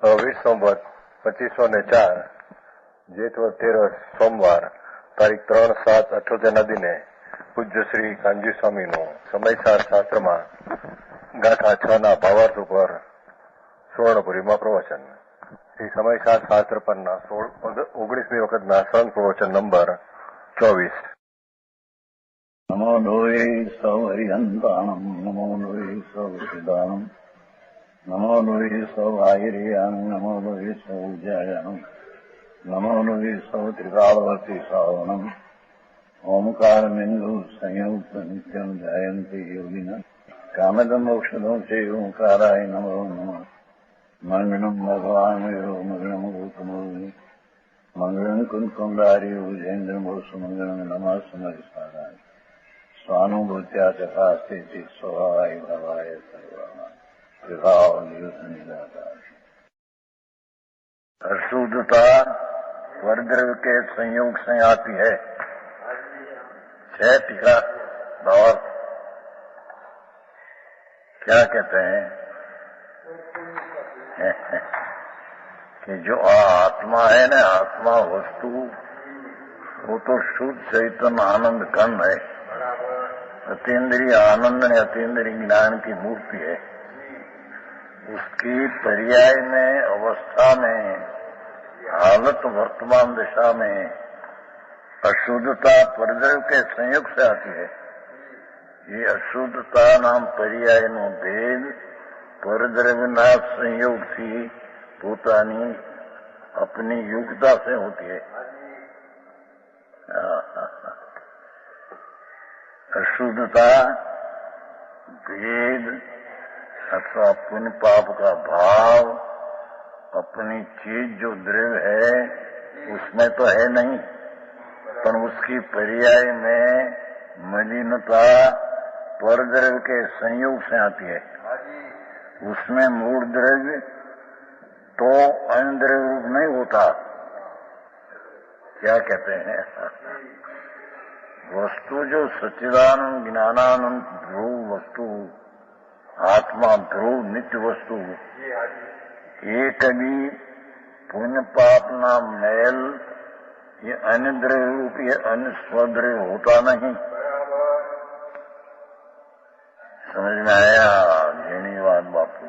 વિશ્વંવત 2504 જેઠવદ 13 સોમવાર તારીખ 3/7/78 દિને પૂજ્ય શ્રી કાનજી સ્વામીનું સમયસાર શાસ્ત્રમાં ગાથા 6 ના ભાવાર્થ ઉપર સુવર્ણપુરીમાં પ્રવચન. એ સમયસાર શાસ્ત્ર પરના 19મી વખતના સંત પ્રવચન નંબર 24. નમો લોહે સૌ હરિહંતાણમ, નમો લોહે સૌ સિદ્ધાણમ, નમો લોહે સૌ આહિર્યાણમ, નમો લોહે સૌ જયાણમ, નમો લોહે સૌ ત્રિકાળવતી શ્રાવણમ. ઓમકાર બિંદુ સંયુક્ત નિત્યમ જયંતિ યોગિના કામદમ મોક્ષદો છે ઓંકારાય નમો નમઃ. મંગળમ ભગવાન વિરો મંગળમ ગૌતમો મંગળમ કુંકુંડારી ઉજેન્દ્રમો સુમંગળમ નમઃ સમરિસારાય સ્વાનુભૂત્યા તથા સ્થિતિ સ્વભાવાય ભવાય સર્વમાં विभाव नहीं जाता. अशुद्धता वर्द्रव्य के संयोग से आती है. 6 टीका भावार्थ क्या कहते हैं कि जो आत्मा है ना, आत्मा वस्तु वो तो शुद्ध चैतन्य आनंद कण है. अतीन्द्रिय आनंद ने अतीन्द्रिय ज्ञान की मूर्ति है. उसकी पर्याय में, अवस्था में, हालत वर्तमान दिशा में अशुद्धता परद्रव्य के संयोग से आती है. ये अशुद्धता नाम पर्याय नो भेद परद्रव्यના સંયોગથી પોતાની अपनी युक्ता से होती है. अशुद्धता भेद अथवा पुण्य पाप का भाव अपनी चीज जो द्रव्य है उसमें तो है नहीं, पर उसकी पर्याय में मलिनता परद्रव्य के संयोग से आती है. उसमें मूल द्रव्य तो अन्य द्रव्य रूप नहीं होता. क्या कहते हैं, वस्तु जो सच्चिदानंद ज्ञानानंद ध्रुव वस्तु आत्मा ध्रुव नित्य वस्तु, ये कभी पुण्य पाप ना मैल ये अन्य द्रव्य रूप, ये अन्य स्वद्रव्य होता नहीं. समझ में आया? धन्यवाद बापू.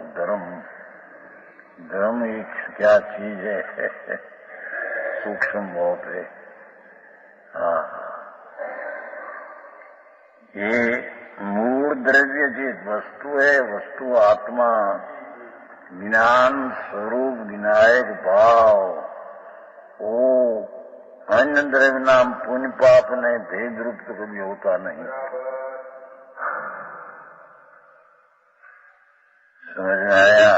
धर्म एक क्या चीज है, सूक्ष्म बहुत है. हाँ, ये मूल द्रव्य जो वस्तु है, वस्तु आत्मा ज्ञान स्वरूप विनायक भाव, वो अन्य द्रव्य नाम पुण्य पाप ने भेद रूप तो कभी होता नहीं. समझ में आया?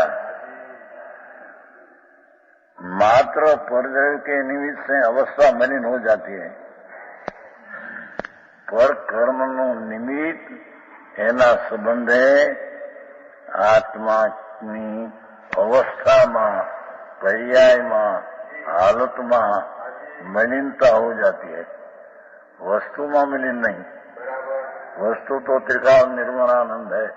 मात्र परद्रव्य के निमित्त से अवस्था मलिन हो जाती है, पर कर्म नो निमित्त एना संबंधे आत्मानी अवस्थाમાં पर्यायમાં हालतમાં मलिनता हो जाती है. वस्तुમાં मलिन नहीं. वस्तु तो त्रिकाल निर्मलानंद है.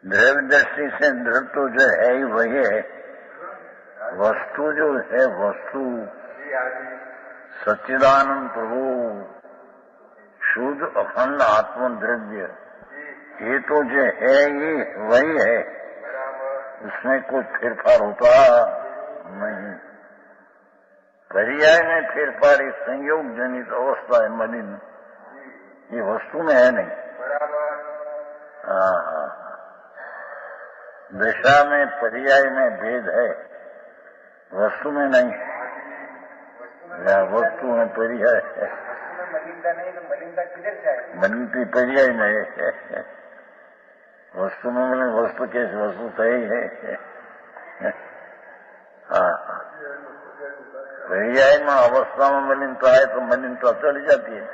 द्रव्य दृष्टि से द्रव्य तो जो है ही वही है. वस्तु जो है, वस्तु सच्चिदानंद प्रभु शुद्ध अखंड आत्म द्रव्य, ये तो जो है ये वही है. उसमें कोई फेरफार होता नहीं. पर्याय में फेरफार एक संयोग जनित अवस्था है मलिन, ये वस्तु में है नहीं. दशा में पर्याय में भेद है, वस्तु में नहीं. या वस्तु में पर्याय है, मलिनता पर्याय में है. वस्तु में मिले वस्तु कैसे, वस्तु सही है. पर्याय में अवस्था में मलिनता है तो मलिनता चली जाती है.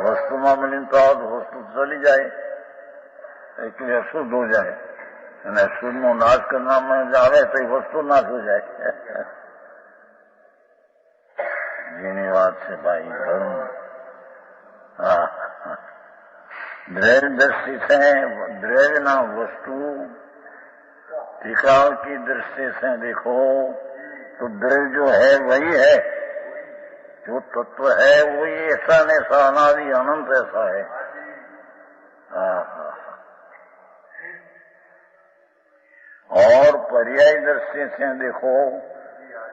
वस्तु में मलिनता हो तो वस्तु चली जाए, इसलिए अशुद्ध हो जाए. અને અશુદ્ધનો નાશ કરનારમાં આવે તો એ વસ્તુ નાશ हो जाए. જેની વાત છે ભાઈ ધર્મ. द्रव्य दृष्टि से द्रव्य ना वस्तु त्रिकाल की दृष्टि से देखो तो द्रव्य जो है वही है, जो तत्व है वही ऐसा नहीं, ऐसा अनादि अनंत ऐसा है। और पर्याय दृष्टि से देखो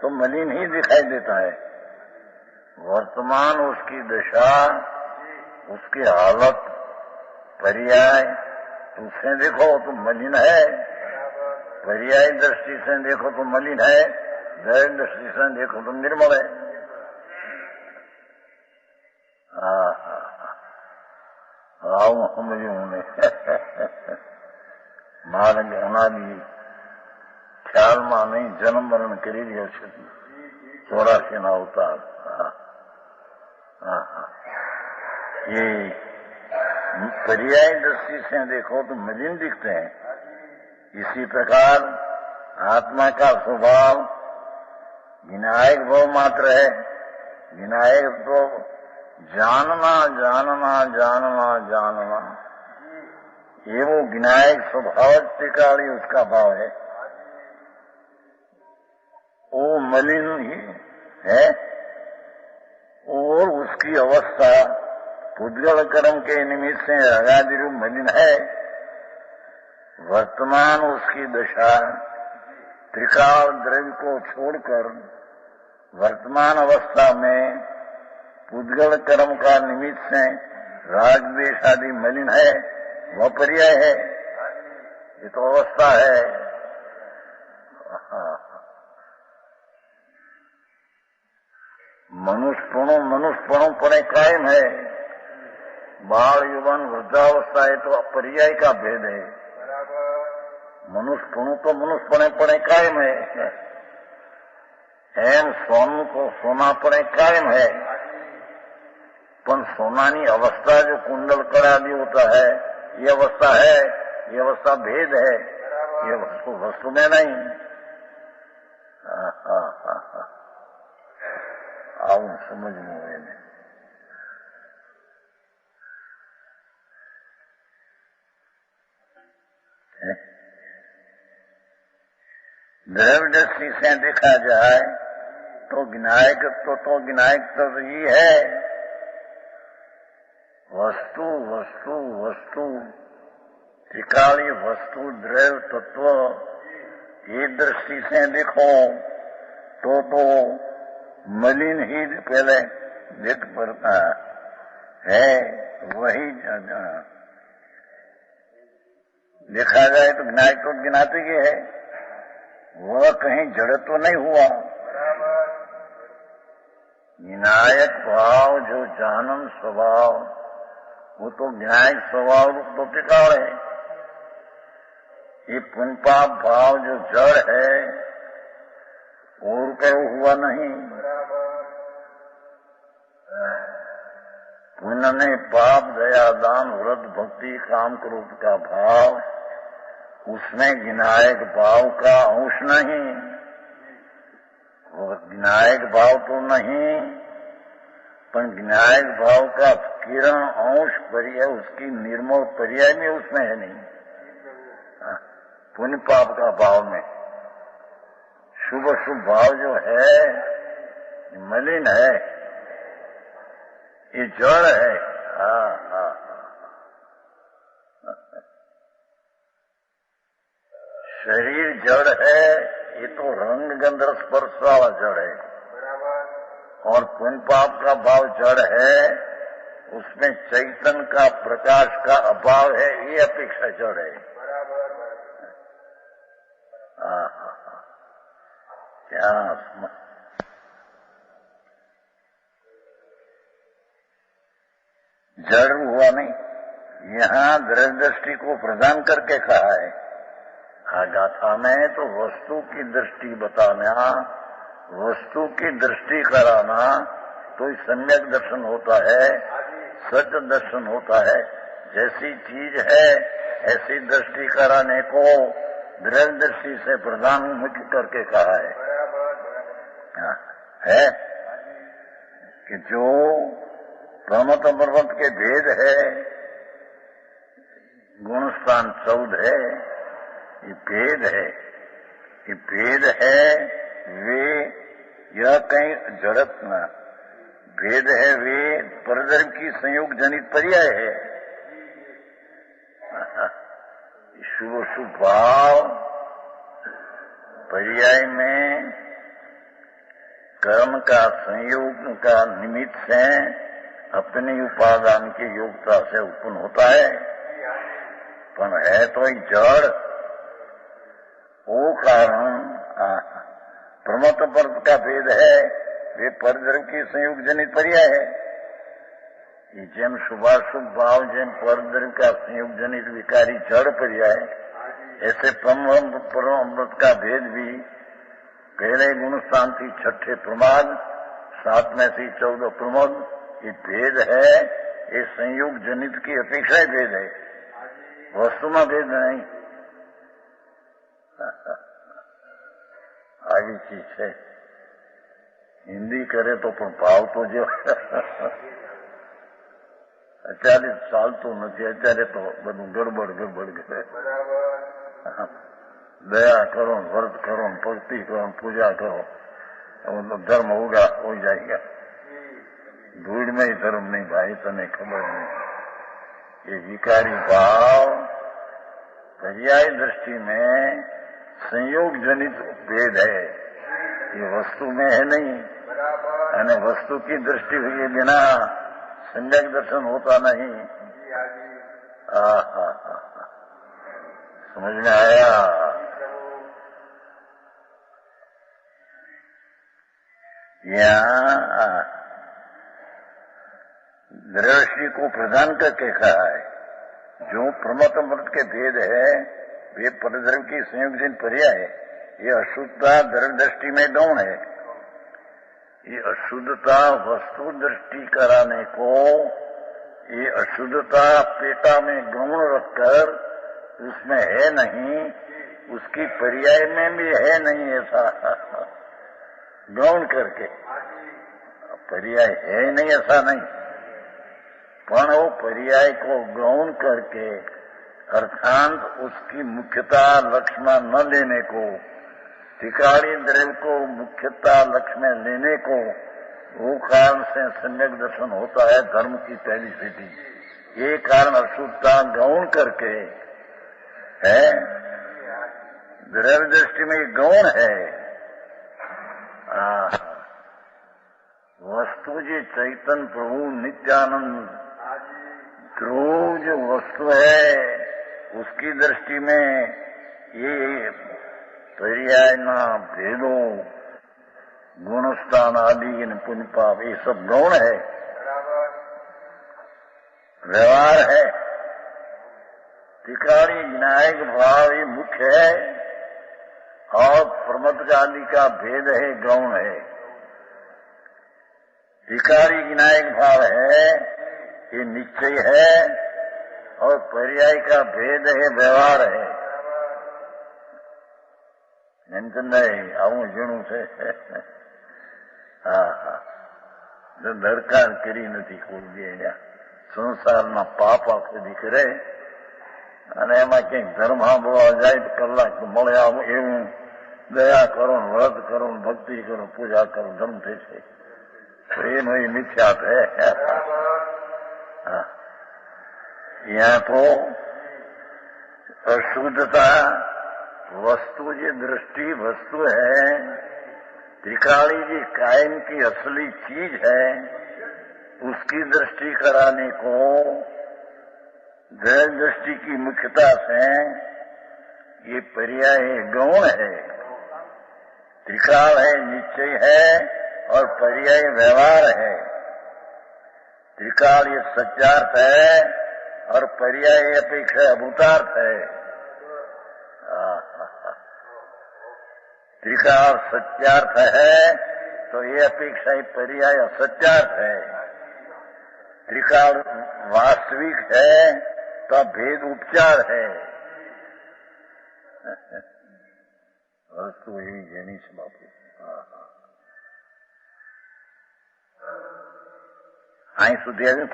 तो मलिन ही दिखाई देता है। वर्तमान उसकी दशा, उसकी हालत, पर्याय उससे देखो तो मलिन है, पर्याय दृष्टि से देखो तो मलिन है, द्रव्य दृष्टि से देखो तो निर्मल है। आओ समझो उन्हें मार्ग अनादि ખ્યાલમાં નહીં જન્મ મરણ કરી રહ્યો છે 84 અવતાર। ये पर्याय दृष्टि से देखो तो मलिन दिखते हैं। इसी प्रकार आत्मा का स्वभाव विनायक भाव मात्र है। विनायक तो जानना जानना जानना जानना, ये वो विनायक स्वभाव त्रिकाली उसका भाव है, वो मलिन ही है। और उसकी अवस्था पुद्गल कर्म के निमित्त से अगाधि रूप मलिन है। वर्तमान उसकी दशा त्रिकाल द्रव्य को छोड़कर वर्तमान अवस्था में पुद्गल कर्म का निमित्त से राग द्वेष आदि मलिन है, वह पर्याय है। ये तो अवस्था है। मनुष्यपणों पड़े कायम है। बाल युवन वृद्धावस्था है तो पर्याय का भेद है। मनुष्यपणों तो मनुष्यपणे पड़े कायम है। एम सोनू को सोना पड़े कायम है, पर सोनानी अवस्था जो कुंडल करादि होता है, ये अवस्था है, ये अवस्था भेद है, ये वस्तु में नहीं। आओ समझ में द्रव्य दृष्टि से देखा जाए तो विनायक तो विनायक तो ही है। वस्तु वस्तु वस्तु त्रिकाली वस्तु द्रव्य तत्व, ये दृष्टि से देखो तो मलिन ही पहले दिख पड़ता है। वही देखा जाए तो विनायक तो गिनाते के है, वह कहीं जड़ तो नहीं हुआ। विनायक भाव जो जानन स्वभाव, वो तो विनायक स्वभाव रूप तो टिकाव है। ये पुण्यपाप भाव जो जड़ है और कहीं हुआ नहीं। पुण्य ने पाप दया दान व्रत भक्ति काम क्रोध का भाव, उसमें विनायक भाव का अंश नहीं। वो विनायक भाव तो नहीं, पर विनायक भाव का किरण अंश पर्याय, उसकी निर्मल पर्याय में उसमें है नहीं। पुण्य पाप का भाव में शुभ शुभ भाव जो है मलिन है, ये जड़ है। शरीर जड़ है, ये तो रंग गंध स्पर्श वाला जड़ है। और पुण्य पाप का भाव जड़ है, उसमें चैतन्य का प्रकाश का अभाव है, ये अपेक्षा जड़ है। क्या जड़ हुआ नहीं, यहाँ द्रव्य दृष्टि को प्रदान करके कहा है। गाथा में तो वस्तु की दृष्टि बताना, वस्तु की दृष्टि कराना तो सम्यक दर्शन होता है, सत्य दर्शन होता है। जैसी चीज है ऐसी दृष्टि कराने को द्रव्य दृष्टि से प्रदान मुख्य करके कहा है कि जो प्रमत पर्वत के भेद है, गुण स्थान 14 है, ये भेद है। ये भेद है वे, यह कहीं जड़त न, भेद है वे परधर्म की संयोग जनित पर्याय है। शुभ शुभ भाव पर्याय में कर्म का संयोग का निमित्त से अपनी उपादान की योग्यता से उत्पन्न होता है, पर है तो एक जड़। वो कारण प्रमत्त पर्द का भेद है, वे परधर्म की संयोग जनित पर्याय है। जेम शुभाशुभ भाव, जेम परधर्म का संयोग जनित विकारी जड़ पर्याय, ऐसे परमृत का भेद भी पहले गुण स्थान थी 6ठे प्रमाद, 7 में से 14 प्रमोद, ये भेद है। ये संयोग जनित की अपेक्षा ही भेद है, वस्तु में भेद नहीं। આવી ચીજ છે, હિન્દી કરે તો પણ ભાવ તો જો અત્યારે ચાલતું નથી, અત્યારે તો બધું ગડબડ કરે। દયા કરો, વ્રત કરો, ભક્તિ કરો, પૂજા કરો, તો ધર્મ ઉગા हो जाएगा। धूड़ में ही धर्म नहीं भाई, तने खबर नहीं। ये विकारी भाव पर्याय दृष्टि में संयोग जनित भेद है, ये वस्तु में है नहीं। અને वस्तु की दृष्टि हुए बिना सम्यक दर्शन होता नहीं। समझ में आया? यहाँ दृष्टि को प्रदान करके कहा है, जो प्रमत अमृत के भेद है वे परधर्म की संयोजन पर्याय है। ये अशुद्धता धर्म दृष्टि में गौण है। ये अशुद्धता वस्तु दृष्टि कराने को, ये अशुद्धता पेटा में गौण रखकर उसमें है नहीं, उसकी पर्याय में भी है नहीं, ऐसा गौण करके। पर्याय है नहीं ऐसा नहीं, पण वो पर्याय को गौण करके अर्थात उसकी मुख्यता लक्ष्य में न लेने को, टिकाणी द्रव्य को मुख्यता लक्ष्य में लेने को, वो कारण से सम्यक दर्शन होता है धर्म की पहली स्थिति। ये कारण अशुद्धता गौण करके है, द्रव्य दृष्टि में गौण है। वस्तु जी चैतन्य प्रभु नित्यानंद ध्रुव जो वस्तु है उसकी दृष्टि में ये पर्याय ना भेदों, गुणस्थान आदि पुण्य पाप ये सब गौण है, व्यवहार है। टिकाणी विनायक भाव ये मुख्य है और प्रमद आदि का भेद है, गौण है। टिकाणी विनायक भाव है, ये निश्चय है और पर्याय का भेद है, व्यवहार है। આવું ઝીણું છે। જો દરકાર કરી નથી કોઈ બી અહીંયા સંસારના પાપ આખો દી કરે અને એમાં ક્યાંક ધર્મ સાંભળવા જાય તો કલાક મળે આવું એવું દયા કરો, વ્રત કરો, ભક્તિ કરો, પૂજા કરો, ધર્મ થશે। પ્રેમ એ મિથ્યાત है। यहाँ तो अशुद्धता वस्तु जी दृष्टि वस्तु है, त्रिकाणी जी कायम की असली चीज है, उसकी दृष्टि कराने को द्रव्य दृष्टि की मुख्यता से ये पर्याय गौण है। त्रिकाल है, निश्चय है और पर्याय व्यवहार है। त्रिकाल ये सत्यार्थ है और पर्याय अपेक्षा अभूतार्थ है। त्रिकाल सत्यार्थ है तो ये अपेक्षा पर्याय असत्यार्थ है। त्रिकाल वास्तविक है तो भेद उपचार है। वस्तु यही જેની છે બાપુ। અહીં સુધી આવ્યું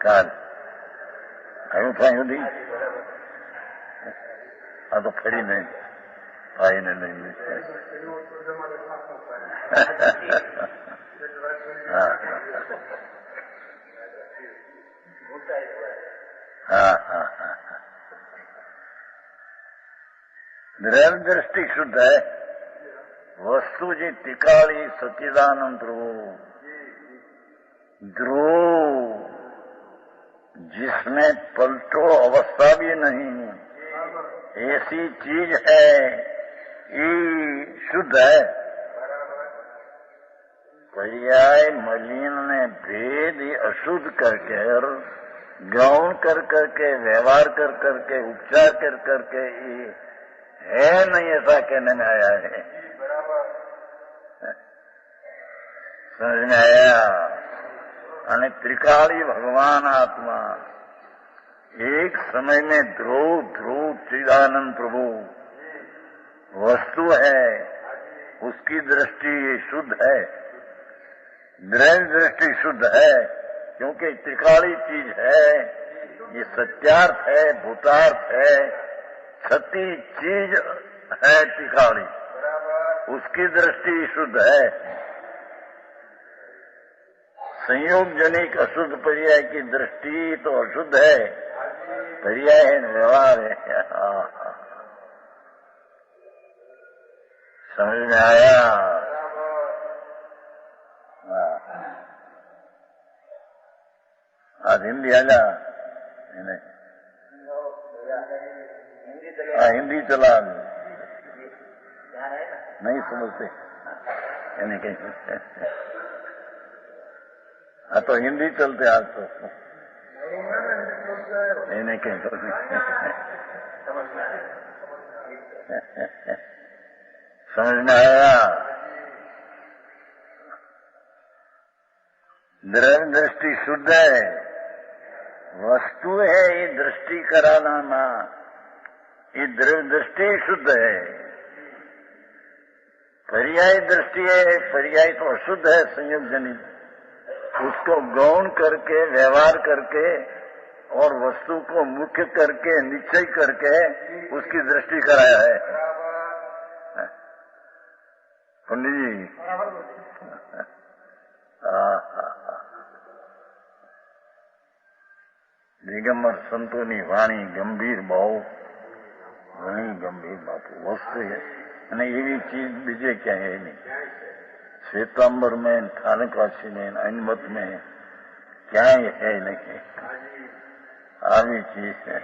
કાલ આવ્યું થયું દી આ તો ફરીને ભાઈને લઈ હા હા હા હા દ્રવ્ય દ્રષ્ટિ શુદ્ધ है वस्तु जी त्रिकाली सच्चिदानंद प्रभु ध्रुव जिसमें पलटो अवस्था भी नहीं ऐसी चीज है ये शुद्ध है। पर्याय मलिन ने भेद अशुद्ध करके गौण कर करके व्यवहार कर करके उपचार कर करके ये है नहीं ऐसा कहने में आया है। समझ में आया। અને ત્રિકાળી ભગવાન આત્મા एक समय में ध्रुव ध्रुव चिदानंद प्रभु वस्तु है, उसकी दृष्टि शुद्ध है, द्रव्य दृष्टि शुद्ध है, क्योंकि त्रिकाली चीज है, ये सत्यार्थ है, भूतार्थ है, सती चीज है त्रिकाली, उसकी दृष्टि शुद्ध है। संयोग जनिक अशुद्ध पर्याय की दृष्टि तो अशुद्ध है, पर्याय है, व्यवहार है। समझ में आया। आज हिंदी आ जा, हिंदी चला, नहीं समझते यानी कहीं हाँ तो हिंदी चलते आज तो नहीं कहीं समझ में आया। द्रव्य दृष्टि शुद्ध है, वस्तु है ये दृष्टि कराना ना, ये द्रव्य दृष्टि शुद्ध है। पर्याय दृष्टि है, पर्याय तो अशुद्ध है, संयोग जनित, उसको गौण करके व्यवहार करके और वस्तु को मुख्य करके निश्चय करके उसकी दृष्टि कराया है। पंडित जी दिगंबर संतोनी वाणी गंभीर भाव घणी गंभीर बापू वस्तु है અને એવી ચીજ બીજે ક્યાંય નહીં। श्वेतांबर में, थानकवासी में, अनमत में क्या है नहीं, आवी चीज है।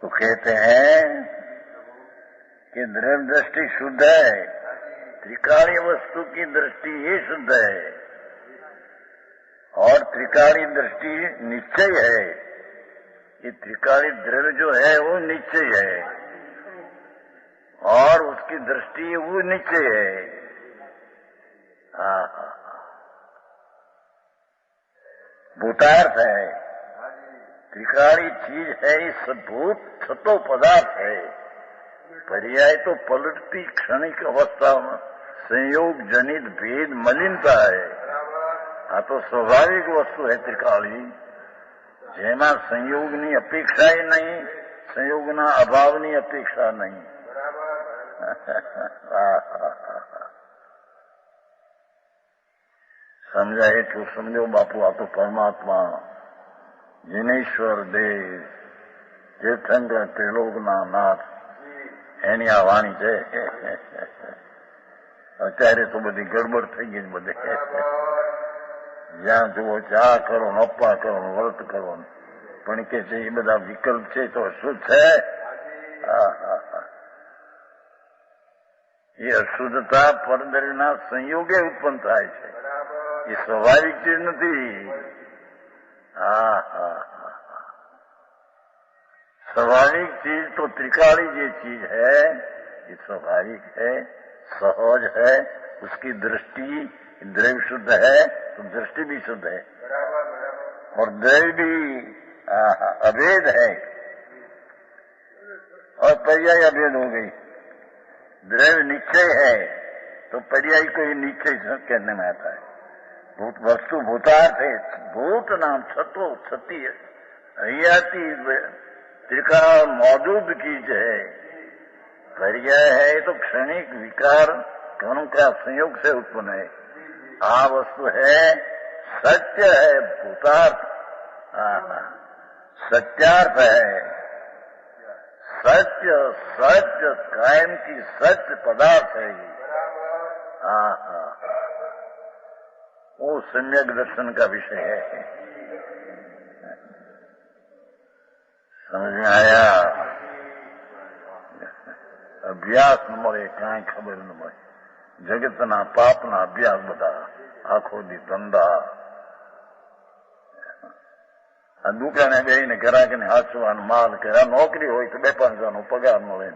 तो कहते हैं कि द्रव्य दृष्टि शुद्ध है, त्रिकाली वस्तु की दृष्टि ही शुद्ध है, और त्रिकाली दृष्टि निश्चय है। ये त्रिकाली द्रव्य जो है वो निश्चय है और उसकी दृष्टि वो निश्चय है। भूतार्थ है, त्रिकाली चीज है, इस भूत छतो पदार्थ है। पर्याय तो पलटती क्षणिक अवस्था में संयोग जनित भेद मलिनता है। आ तो स्वाभाविक वस्तु है त्रिकाली, જેમાં સંયોગની અપેક્ષા નહીં, સંયોગના અભાવની અપેક્ષા નહીં। સમજાય એટલું સમજો બાપુ। આ તો પરમાત્મા જીનેશ્વર દેવ તીર્થંકર ત્રિલોકના નાથ એની આ વાણી છે। અત્યારે તો બધી ગડબડ થઈ ગઈ બધે। જ્યાં જુઓ ચા કરો, અપ્પા કરો, વ્રત કરો, પણ કે છે એ બધા વિકલ્પ છે તો અશુદ્ધ છે। એ અશુદ્ધતા પરદ્રવ્યના સંયોગે ઉત્પન્ન થાય છે, એ સ્વાભાવિક ચીજ નથી। स्वाभाविक चीज तो त्रिकाली ये चीज है, ये स्वाभाविक है, सहज है, उसकी दृष्टि द्रव्य शुद्ध है तो दृष्टि भी शुद्ध है, और द्रव्य भी अभेद है और पर्याय अभेद हो गई। द्रव्य निश्चय है तो पर्याय को ही नीचे कहने में आता है। भूत वस्तु भूतार्थ है, भूत नाम छतो छती है, हयाती त्रिकाल मौजूद चीज है। पर्याय है तो क्षणिक विकार कर्म का संयोग से उत्पन्न है। आ वस्तु है, सत्य है, भूतार्थ सत्यार्थ है। सत्य सत्य कायम की सत्य पदार्थ है ये। वो सम्यक दर्शन का विषय है। समझ में आया? अभ्यास नंबर 1 कांई खबर न મળે। જગતના પાપના અભ્યાસ બધા આખો દી ધંધા આ દુકાને બેહીને ગ્રાહકને હાચવાનું માલ કરે, નોકરી હોય તો 2-5 પગાર મળે,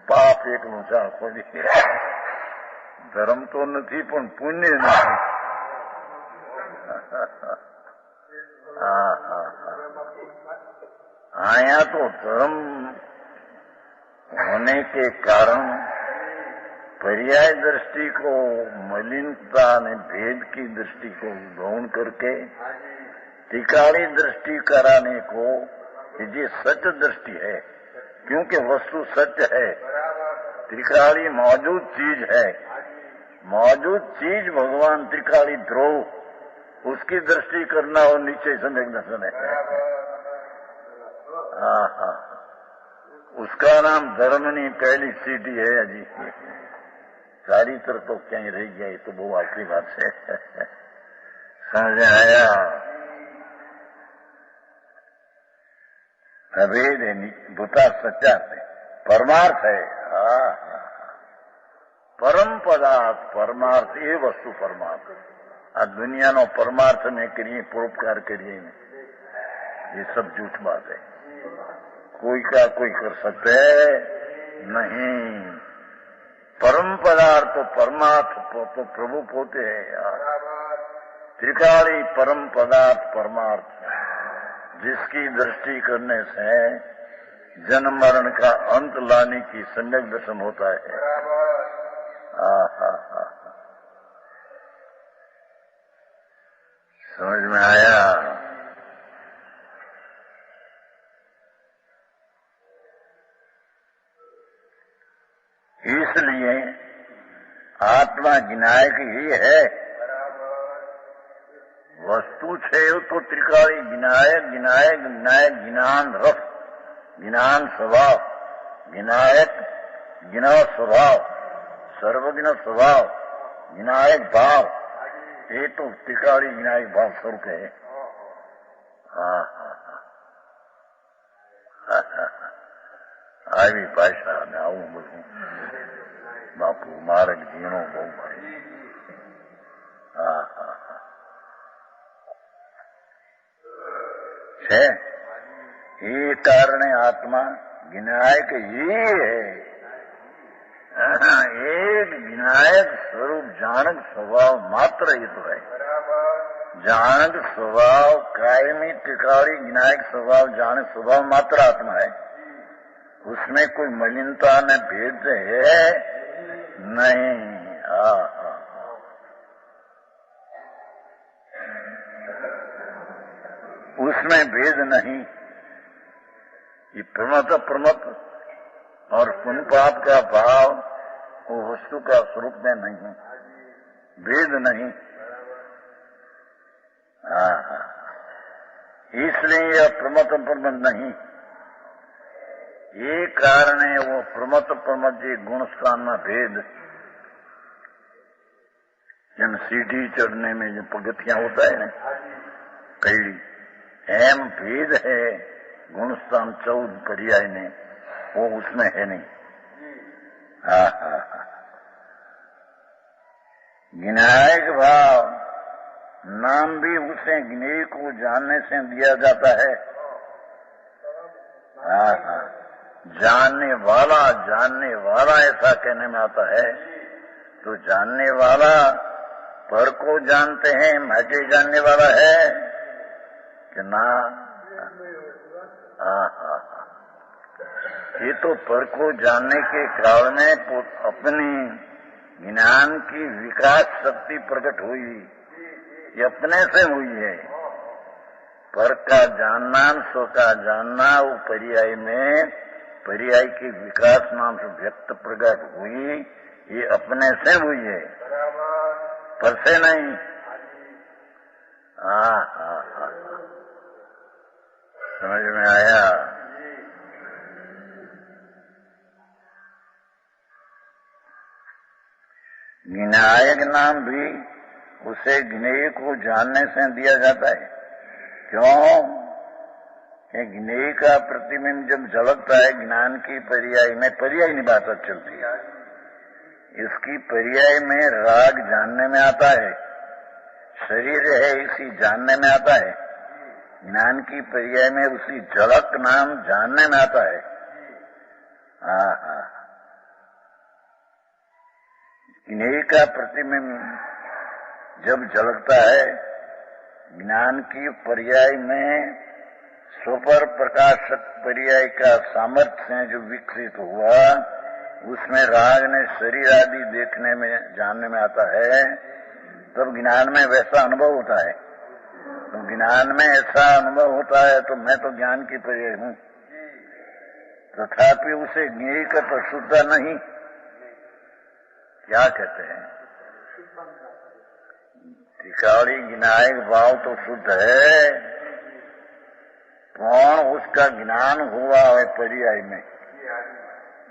પાપ એકલું છે આખો દી। ધર્મ તો નથી પણ પુણ્ય નથી। आया तो धर्म होने के कारण पर्याय दृष्टि को मलिनता ने भेद की दृष्टि को गौण करके त्रिकाली दृष्टि कराने को ये सत्य दृष्टि है, क्योंकि वस्तु सत्य है, त्रिकाली मौजूद चीज है। मौजूद चीज भगवान त्रिकाली ध्रुव, उसकी दृष्टि करना और नीचे सम्यक दर्शन है। उसका नाम धर्मनी पहली सीढ़ी है अजी। सारी तरफ तो कहीं रह गया, ये तो बहुत आखिरी बात है। समझ आया? अभेद है, भूता सच्चा है, परमार्थ है। परम पदार्थ परमार्थ, ये वस्तु परमार्थ। आ दुनिया नो परमार्थ में करिए, परोपकार करिए, ये सब झूठ बात है। कोई का कोई कर सकते है नहीं। परम पदार्थ तो परमार्थ तो प्रभु पोते है यार। त्रिकाली परम पदार्थ परमार्थ, जिसकी दृष्टि करने से जन्म मरण का अंत लाने की सम्यक दर्शन होता है। समझ में आया? इसलिए आत्मा गिनायक ही है। वस्तु छे तो त्रिकाली गिनायक, गिनायक गिनायक गिनान रस, गिनान स्वभाव, गिनायक गिना स्वभाव, सर्वज्ञ स्वभाव, गिनायक भाव, ये तो त्रिकाली गिनायक भाव स्वरूप है। આવી ભાષા ને આવું બધું બાપુ માર્ગ ઝીણો બહુ ભાઈ। છે એ કારણે આત્મા વિનાયક ही है। एक विनायक स्वरूप जानक स्वभाव मात्र ही तो है। जानक स्वभाव कायमी त्रिकाली विनायक स्वभाव जानक स्वभाव मात्र आत्मा है। उसमें कोई मलिनता न भेद है नहीं। उसमें भेद नहीं। ये प्रमत प्रमत और पुण्य पाप का भाव वो वस्तु का स्वरूप में नहीं, भेद नहीं। इसलिए यह प्रमत प्रमत नहीं। ये कारण है वो प्रमत प्रमत जी गुण स्थान में भेद। जन सीढ़ी चढ़ने में जो पगथियां होता है ना, कई एम भेद है। गुण स्थान 14 पर्याय ने वो उसमें है नहीं। गिनायक भाव नाम भी उसे गिने को जानने से दिया जाता है। जानने वाला ऐसा कहने में आता है। तो जानने वाला पर को जानते हैं, महके जानने वाला है कि ना? ये तो पर को जानने के काल में अपनी ज्ञान की विकास शक्ति प्रकट हुई, ये अपने से हुई है। पर का जानना, स्व का जानना, वो पर्याय में पर्याय की विकास नाम से व्यक्त प्रकट हुई, ये अपने से हुई है, पर से नहीं। समझ में आया? ज्ञायक नाम भी उसे ज्ञेय को जानने से दिया जाता है। क्यों? कि ज्ञेय का प्रतिबिंब जब झलकता है ज्ञान की पर्याय में, पर्याय निभाता चलती है, इसकी पर्याय में राग जानने में आता है, शरीर है इसी जानने में आता है, ज्ञान की पर्याय में उसी झलक नाम जानने में आता है। ज्ञेय का प्रतिबिंब जब झलकता है ज्ञान की पर्याय में, स्वपर प्रकाशक पर्याय का सामर्थ्य जो विकसित हुआ, उसमें राग ने शरीर आदि देखने में जानने में आता है, तब ज्ञान में वैसा अनुभव होता है। तो ज्ञान में ऐसा अनुभव होता है तो मैं तो ज्ञान की पर्याय हूं, तथापि उसे ज्ञेय का तो शुद्ध नहीं, क्या कहते हैं, त्रिकाली ज्ञायक भाव तो शुद्ध है, कौन उसका ज्ञान हुआ है पर्याय में,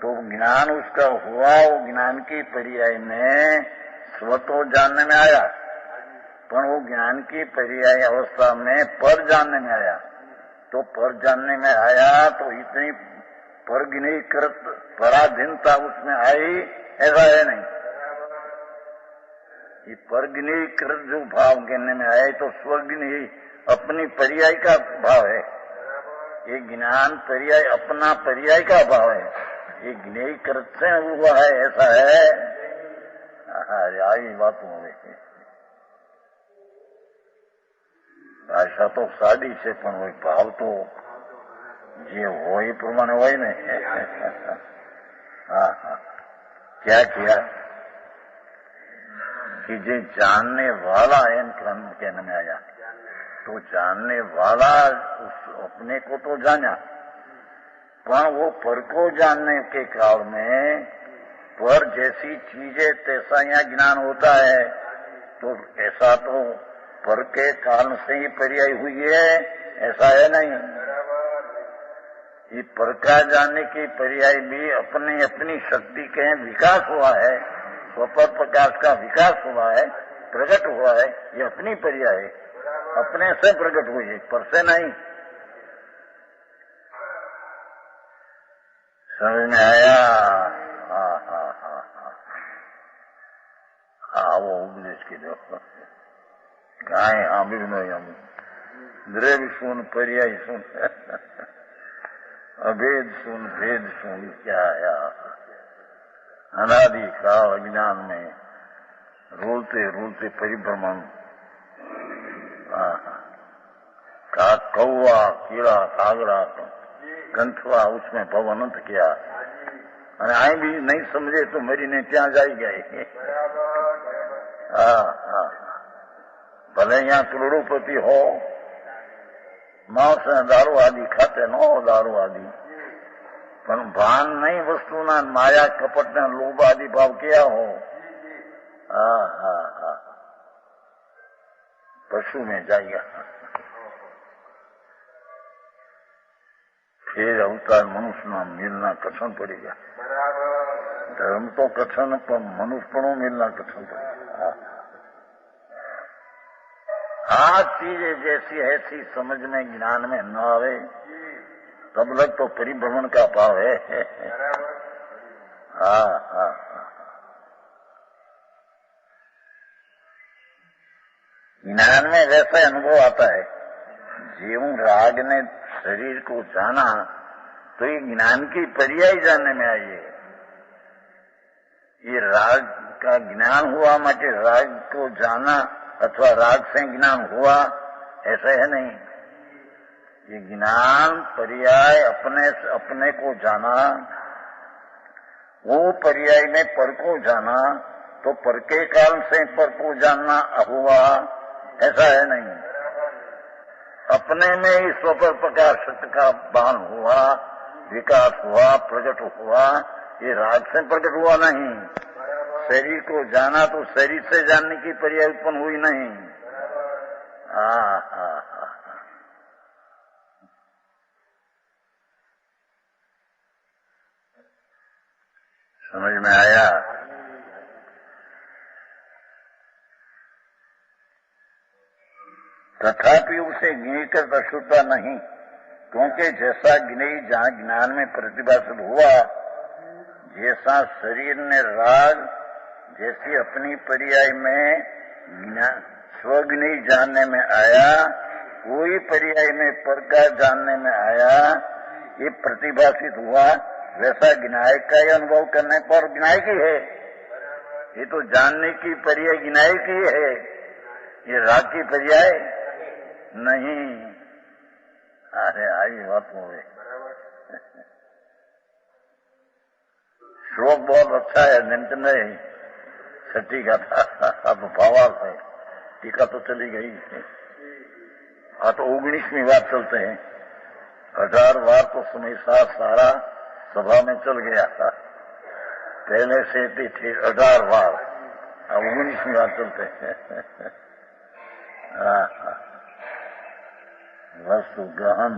तो ज्ञान उसका हुआ, वो ज्ञान की पर्याय में स्व तो जानने में आया, पर वो ज्ञान की पर्याय अवस्था में पर जानने में आया। तो पर जानने में आया तो इतनी परज्ञेयकृत पराधीनता उसमें आई, ऐसा है नहीं। ये परज्ञेयकृत जो भाव गिनने में आया तो स्वज्ञेय अपनी पर्याय का भाव है, ये ज्ञान पर्याय अपना पर्याय का भाव है, ये ज्ञेयकृत से हुआ है, ऐसा है। आई बात हो गई, भाषा तो सादी से पण वही भाव तो जे हो ये प्रमाण હોય ને। क्या किया कि जे जानने वाला है कहने में आया, तो जानने वाला उस अपने को तो जाना, पर वो पर को जानने के काल में पर जैसी चीजें तैसा यहाँ ज्ञान होता है, तो ऐसा तो पर के काल से ही पर्याय हुई है, ऐसा है नहीं। ये पर का जानने की पर्याय भी अपनी अपनी शक्ति के विकास हुआ है, स्वपर प्रकाश का विकास हुआ है, प्रकट हुआ है, ये अपनी पर्याय है, अपने से प्रकट हुई है, पर से नहीं। समझ में आया? वो उपदेश की दो गाय आमिर नहीं, हम द्रव्य सुन पर्याय सुन अभेद सुन भेद सुन, क्या आया अनादि काल अज्ञान में रोलते रोलते परिभ्रमण, का कौवा कीड़ा कागड़ा कंथवा उसमें भव अनंत किया, आई भी नहीं समझे तो मेरी ने क्या जाई गए। भले यहाँ करोड़ोपति हो, मांस दारू आदि खाते न हो, दारू आदि, पर भान नहीं वस्तु ना माया कपट ना लोभ आदि भाव किया हो, पशु में जाएगा, फिर अवतार मनुष्य ना मिलना कठिन पड़ेगा। धर्म तो कठिन, पर मनुष्यपणों मिलना कठिन पड़ेगा। चीजें जैसी ऐसी समझ में ज्ञान में न आवे, तब लग तो परिभ्रमण का भाव है। ज्ञान में वैसा अनुभव आता है, जीव राग ने शरीर को जाना तो ये ज्ञान की पर्याय जानने में आई है। ये राग का ज्ञान हुआ माटे राग को जाना अथवा राग से ज्ञान हुआ, ऐसा है नहीं। ये ज्ञान पर्याय अपने को जाना, वो पर्याय में पर को जाना, तो पर के काल से पर को जानना हुआ, ऐसा है नहीं। अपने में ही स्वपर प्रकाश का भान हुआ, विकास हुआ, प्रकट हुआ, ये राग से प्रकट हुआ नहीं। शरीर को जाना तो शरीर से जानने की पर्याय उत्पन्न हुई नहीं। समझ में आया? तथापि उसे गिनी कर अशुद्धता नहीं, क्योंकि जैसा गिनई जहां ज्ञान में प्रतिभासित हुआ, जैसा शरीर ने राग जैसी अपनी पर्याय में स्वग्नि जानने में आया, कोई पर्याय में पर का जानने में आया, ये प्रतिभासित हुआ, वैसा गिनायक का ही अनुभव करने पर गिनायक ही है। ये तो जानने की पर्याय गिनायक ही है, ये राग की पर्याय नहीं। अरे आई बात हो गई। श्लोक बहुत अच्छा है, निम्न नहीं छठी का था, अब भावार्थ है, टीका तो चली गई है। तो 19वीं बार चलते हैं। 18 बार तो समय सारा सभा में चल गया था, पहले से थी 18 बार, अब 19वीं बार चलते हैं। वस्तु गहन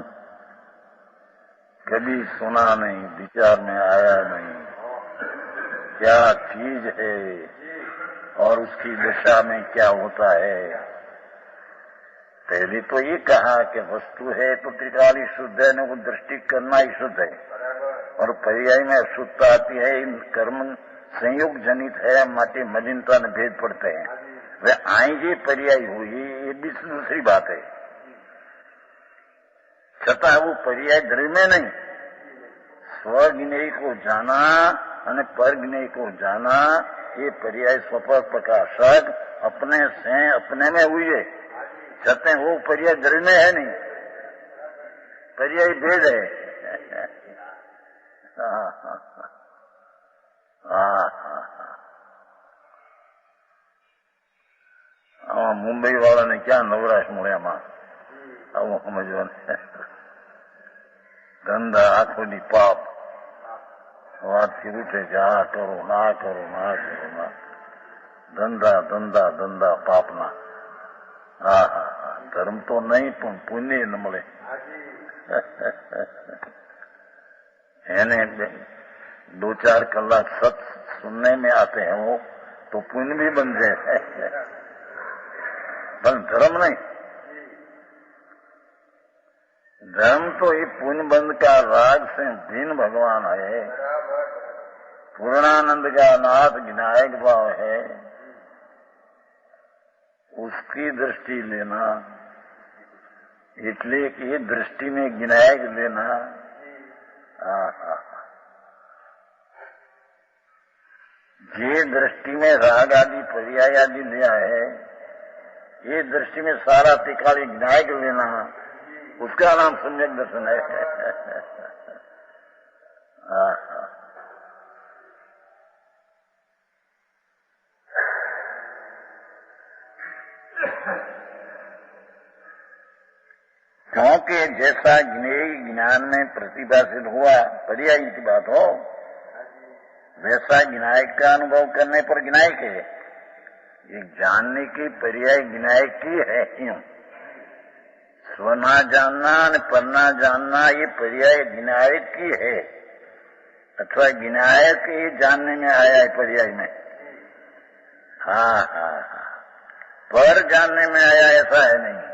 कभी सुना नहीं, विचार में आया नहीं, क्या चीज है और उसकी दिशा में क्या होता है। पहले तो ये कहा कि वस्तु है तो त्रिकाल शुद्ध है, न दृष्टि करना ही शुद्ध है, और पर्याय में अशुद्धता आती है, इन कर्म संयोग जनित है, माटी मलिनता में भेद पड़ते हैं। वह आएंगे पर्याय हुई, ये भी दूसरी बात है। छता वो पर्याय द्रव्य में नहीं, स्वज्ञेय को जाना और परज्ञेय को जाना, ये पर्याय स्वपर प्रकाशक अपने से अपने में हुई है। छते वो पर्याय द्रव्य में है नहीं, पर्याय भेद है। मुंबई वाला ने क्या नवराश मुड़िया मां, अब समझो धंधा आखोनी पाप वातથી ઉઠે છે, આ કરો ના કરો ના કરો ના, ધંધા ધંધા ધંધા પાપના। धर्म तो नहीं पण पुण्य न મળે। એને 2-4 कलाक सत सुनने में आते हैं वो तो पुण्य भी बन जाए, पर धर्म नहीं। धर्म तो ये पुण्य बंध का राग से भिन्न भगवान है, पूर्णानंद का नाथ विनायक भाव है, उसकी दृष्टि लेना, इसलिए कि ये दृष्टि में विनायक लेना। ये दृष्टि में राग आदि पर्याय आदि लिया है, ये दृष्टि में सारा त्रिकाल विनायक लेना, उसका नाम सम्यक दर्शन है। क्योंकि जैसा ज्ञेय ज्ञान में प्रतिभासित हुआ, पर्याय की बात हो, वैसा विनायक का अनुभव करने पर विनायक है। ये जानने की पर्याय विनायक की है। क्यों? स्वना जानना और परना जानना ये पर्याय विनायक की है, अथवा विनायक ही जानने में आया है पर्याय में। पर जानने में आया ऐसा है नहीं।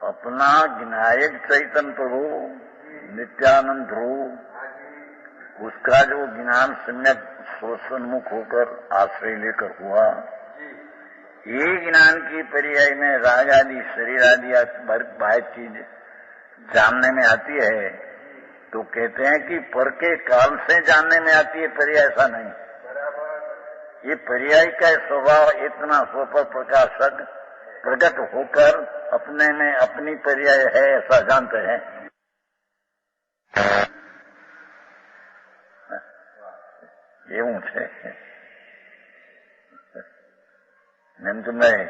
अपना विनायक चैतन्य रूप नित्यानंद रूप, उसका जो ज्ञान सम्यक स्वसन्मुख होकर आश्रय लेकर हुआ, ये ज्ञान की पर्याय में राग आदि शरीर आदि बाह्य चीज जानने में आती है, तो कहते हैं कि पर के काल से जानने में आती है पर्याय, ऐसा नहीं। ये पर्याय का स्वभाव इतना स्वपर प्रकाशक प्रकट होकर अपने में अपनी पर्याय है ऐसा जानते हैं। એવું છે. એમ તો નહીં,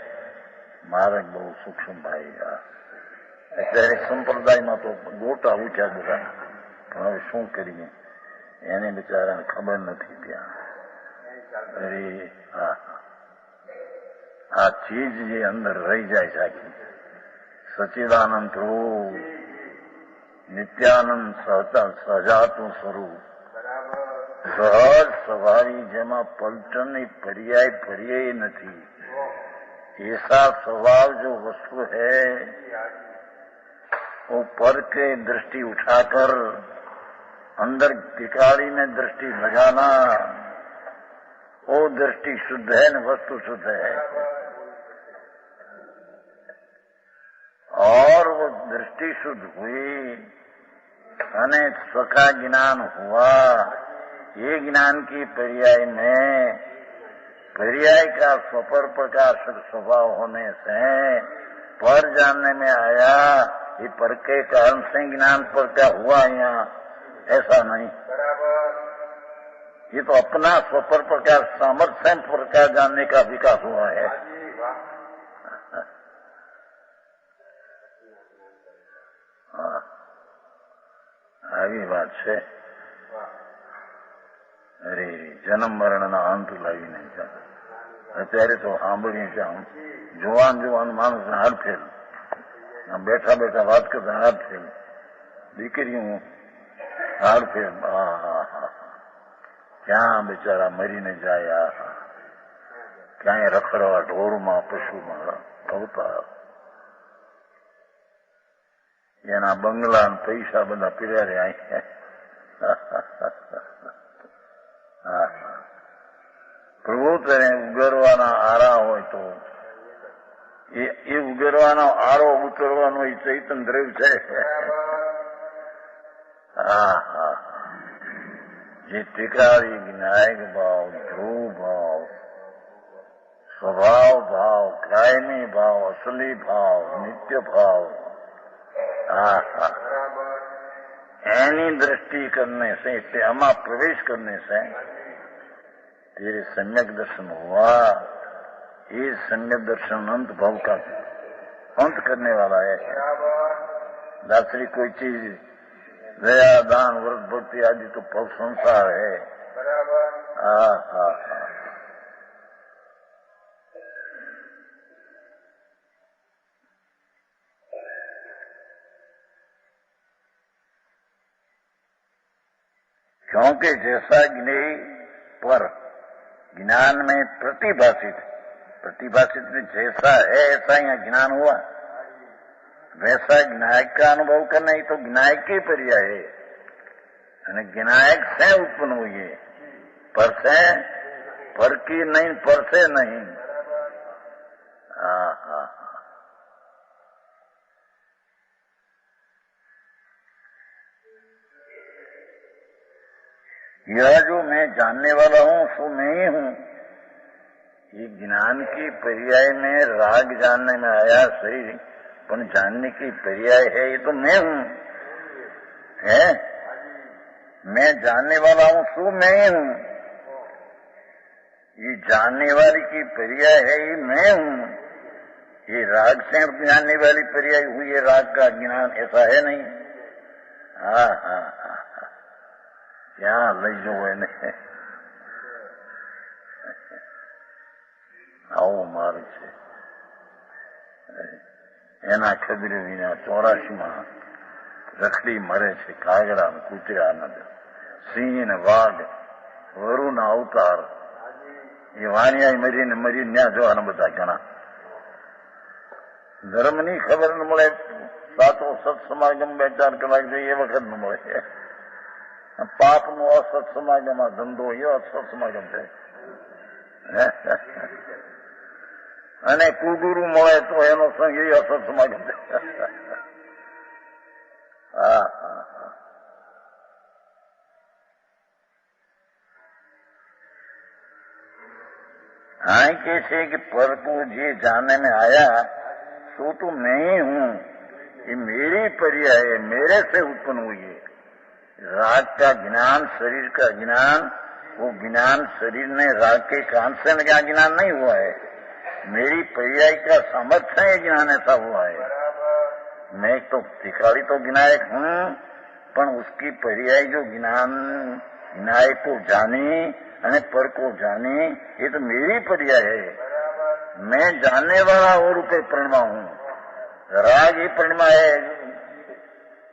મારે બહુ સૂક્ષ્મ ભાઈ. અત્યારે સંપ્રદાયમાં તો ગોટા ઉઠ્યા બધા, પણ હવે શું કરીએ, એને બિચારાને ખબર નથી ત્યાં. અરે આ ચીજ જે અંદર રહી જાય છે આખી, સચિદાનંદ રૂપ, નિત્યાનંદ સજાતું સ્વરૂપ, સહજ સવારી, જેમાં પલટનની પર્યાય નથી. ऐसा स्वभाव जो वस्तु है वो पर के दृष्टि उठाकर अंदर टिकाड़ी में दृष्टि लगाना, वो दृष्टि शुद्ध है न वस्तु शुद्ध है. और वो दृष्टि शुद्ध हुई अने स्वका ज्ञान हुआ. ये ज्ञान की पर्याय में पर्याय का स्वपर प्रकाशक स्वभाव होने से पर जानने में आया. ये पर के कारण से ज्ञान पर क्या हुआ यहाँ, ऐसा नहीं. ये तो अपना स्वपर प्रकाश सामर्थ्य प्रकाश जानने का विकास हुआ है. આવી વાત છે. અરે જન્મ મરણના અંત લાવીને અત્યારે તો સાંભળીએ છે. જુવાન માણસ હાડફેલ, બેઠા બેઠા વાત કરતા હાડફેલ, દીકરીઓ હાડફેલ. ક્યાં બિચારા મરીને જાય, ક્યાંય રખડવા ઢોરમાં પશુમાં અવતાર. એના બંગલા પૈસા બધા પીર્યા રે. પ્રભુ તેને ઉગરવાના આરા હોય તો એ ઉગરવાનો આરો ઉતરવાનો એ ચૈતન દ્રવ્ય છે. જે ટીકાળી જ્ઞાયક ભાવ, ધ્રુવ ભાવ, સ્વભાવ ભાવ, કાયમી ભાવ, અસલી ભાવ, નિત્ય ભાવ, एनी दृष्टि करने से, आमा प्रवेश करने से तेरे सम्यक दर्शन हुआ. ये सम्यक दर्शन अंत भाव का अंत करने वाला है. दासरी कोई चीज दया दान व्रत भक्ति आदि तो फल संसार है. क्योंकि जैसा ज्ञेय पर ज्ञान में प्रतिभाषित में जैसा है ऐसा यहाँ ज्ञान हुआ, वैसा ज्ञायक का अनुभव करना ही तो ज्ञायक के पर्याय है. ज्ञायक से उत्पन्न हुई है, पर की नहीं, पर से नहीं. यह जो मैं जानने वाला हूँ सो मैं ही हूँ. ये ज्ञान की पर्याय में राग जानने में आया सही, पर जानने की पर्याय है ये तो मैं हूँ. है मैं जानने वाला हूँ सो मैं ही हूँ. ये जानने वाली की पर्याय है ये मैं हूँ. ये राग से जानने वाली पर्याय हुई है राग का ज्ञान, ऐसा है नहीं. ક્યાં લઈ જવો એને, આવો માર્ગ છે. એના ખબરે વિના 84માં રખડી મરે છે કાગડા કૂતરા ને સિંહ ને વાઘ વરુના અવતાર. એ વાણિયા મરીને ન્યા જવાના બધા ઘણા. ધર્મની ખબર ન મળે, સાતો સત્સમાગમ 2-4 કલાક જોઈએ એ વખત ન મળે. પાપનો અસત્સમાગમમાં ધંધો એ અસત્સમાગમ છે. અને કુગુરુ મળે તો એનો સંગ એ અસત્સમાગમ છે. हाँ कैसे कि पर को ये जानने में आया सो तो मैं ही हूँ. ये मेरी पर्याय है, मेरे से उत्पन्न हुई है. राग का ज्ञान, शरीर का ज्ञान वो ज्ञान शरीर ने राग के कान से क्या ज्ञान नहीं हुआ है, मेरी पर्याय का सामर्थ्य है ज्ञान ऐसा हुआ है। मैं तो त्रिकाली तो ज्ञायक हूँ, पर उसकी पर्याय जो ज्ञान न्याय को जाने અને पर को जाने, ये तो मेरी पर्याय है। मैं जानने वाला और रूपे प्रणमा हूँ। राग ही प्रणमा है,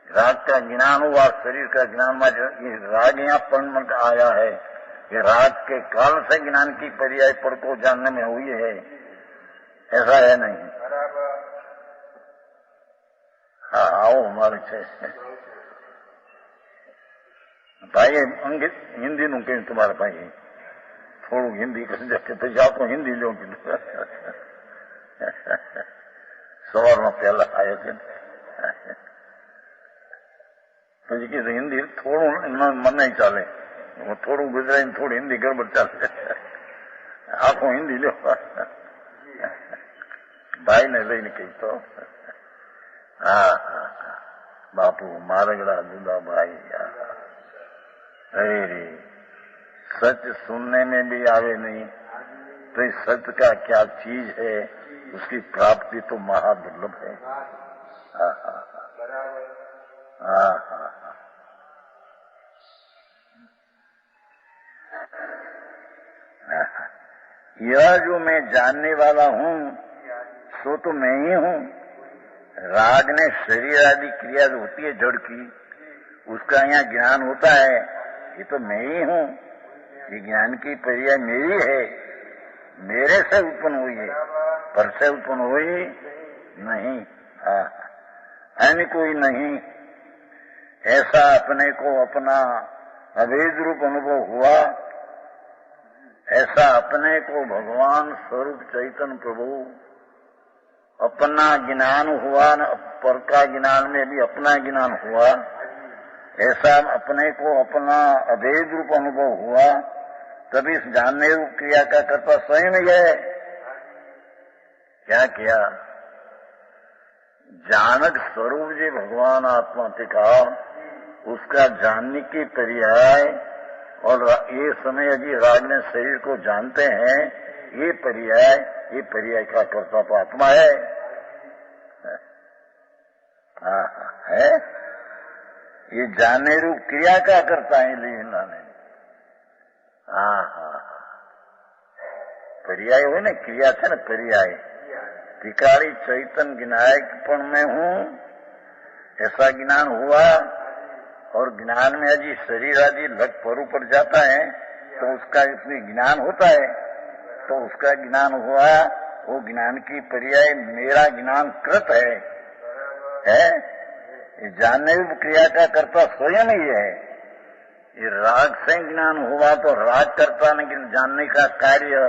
राग का ज्ञान हुआ, शरीर का ज्ञान में ये राग यहाँ प्रणमा का आया है। ये राग के काल से ज्ञान की पर्याय पर को जानने में हुई है, ऐसा है नहीं। हाँ आओ हमारे से भाई अंग्रेज हिंदी નું કઈ તમારા ભાઈ થોડું હિન્દી કહી તો જાઓ તો હિન્દી લો કીધું સવારમાં પહેલા આવ્યો છે પછી કીધું હિન્દી થોડું મને નહીં ચાલે, થોડું ગુજરાતી થોડી હિન્દી ગરબડ ચાલે, આખું હિન્દી લો ભાઈને લઈને કહી તો હા બાપુ મારગડા જુદા ભાઈ। अरे सच सुनने में भी आवे नहीं तो इस सत्य का क्या चीज है, उसकी प्राप्ति तो महादुर्लभ है। यह जो मैं जानने वाला हूँ सो तो मैं ही हूँ। राग ने शरीर आदि क्रिया जो होती है जड़ की, उसका यहाँ ज्ञान होता है, ये तो मैं ही हूँ। ये ज्ञान की पर्याय मेरी है, मेरे से उत्पन्न हुई है, पर से उत्पन्न हुई नहीं। अन्य कोई नहीं। ऐसा अपने को अपना अभेद रूप अनुभव हुआ, ऐसा अपने को भगवान स्वरूप चैतन्य प्रभु अपना ज्ञान हुआ, पर का ज्ञान में भी अपना ज्ञान हुआ, ऐसा अपने को अपना अभेद रूप अनुभव हुआ, तभी इस जानने रूप क्रिया का कर्ता स्वयं ही है। क्या किया? जानक स्वरूप जी भगवान आत्मा टिका, उसका जानने की पर्याय, और ये समय जी राग ने शरीर को जानते हैं, ये पर्याय का कर्ता तो आत्मा है। है ये जानने रूप क्रिया का करता है लीला ने। पर्याय हो ना, क्रिया थे ना पर्याय। त्रिकाली चैतन्य ज्ञायकपण में हूँ, ऐसा ज्ञान हुआ, और ज्ञान में यदि शरीर आदि लग परू पड़ जाता है तो उसका इसमें ज्ञान होता है, तो उसका ज्ञान हुआ, वो ज्ञान की पर्याय मेरा ज्ञान कृत है। ये जानने रूप क्रिया का कर्ता स्वयं ही है। ये राग से ज्ञान हुआ तो राग करता नहीं, जानने का कार्य